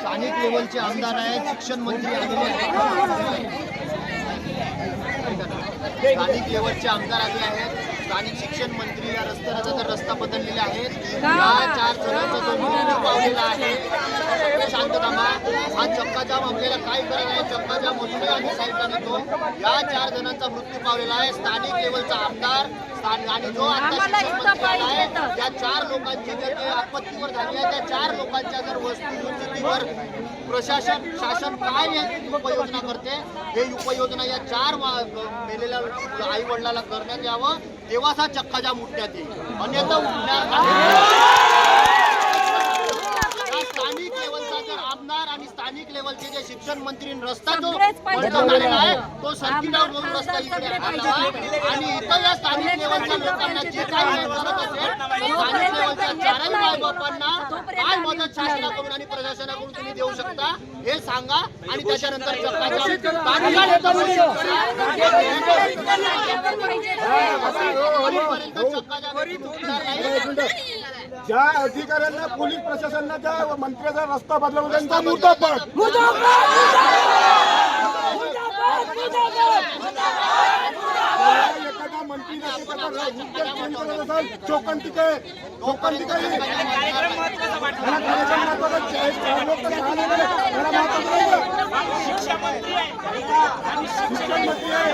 स्थानिक लेवलचे आमदार आहेत, शिक्षण मंत्री आलेले आहेत, स्थानिक लेवलचे आमदार आले आहेत, स्थानिक शिक्षण मंत्री या रस्त्याचा तर रस्ता बदललेला आहे। या 4 जणांचा जो मृत्यू पावलेला आहे, शांतता हा चक्काजाम आपल्याला काय करायला आहे, चक्काजाम होतो आणि साईडला नेतो। या 4 जणांचा मृत्यू पावलेला आहे, स्थानिक लेवलचा आमदार आणि जो आता शिक्षण मंत्री आला आहे, त्या 4 लोकांची जर आपत्तीवर झाली आहे, त्या 4 लोकांच्या जर वस्तुस्थितीवर प्रशासन शासन काय उपाययोजना करते, हे उपाययोजना या 4 मेलेल्या आई वडिलांना करण्यात यावं, तेव्हाच हा चक्काजाम उठण्यात येईल, अन्यथा उठणार नाही। स्थानिक लेवलचा जर आमदार आणि स्थानिक लेवलचे जे शिक्षण मंत्री रस्ता जो बनवलेला आहे, तो सर्किट आउट म्हणून रस्ता इकडे आणला आणि इथं या स्थानिक लेवलच्या लोकांना जे काही करत असेल, स्थानिक लेवलच्या 4 मायबापांना काय मदत शासनाकडून आणि प्रशासनाकडून तुम्ही देऊ शकता हे सांगा आणि त्याच्यानंतर ज्या अधिकाऱ्यांना पोलीस प्रशासनाच्या मंत्र्याचा रस्ता बदलवला त्यांचा मुर्दाबाद एखादा मंत्री चौकंतिका शिक्षण मंत्री आहे,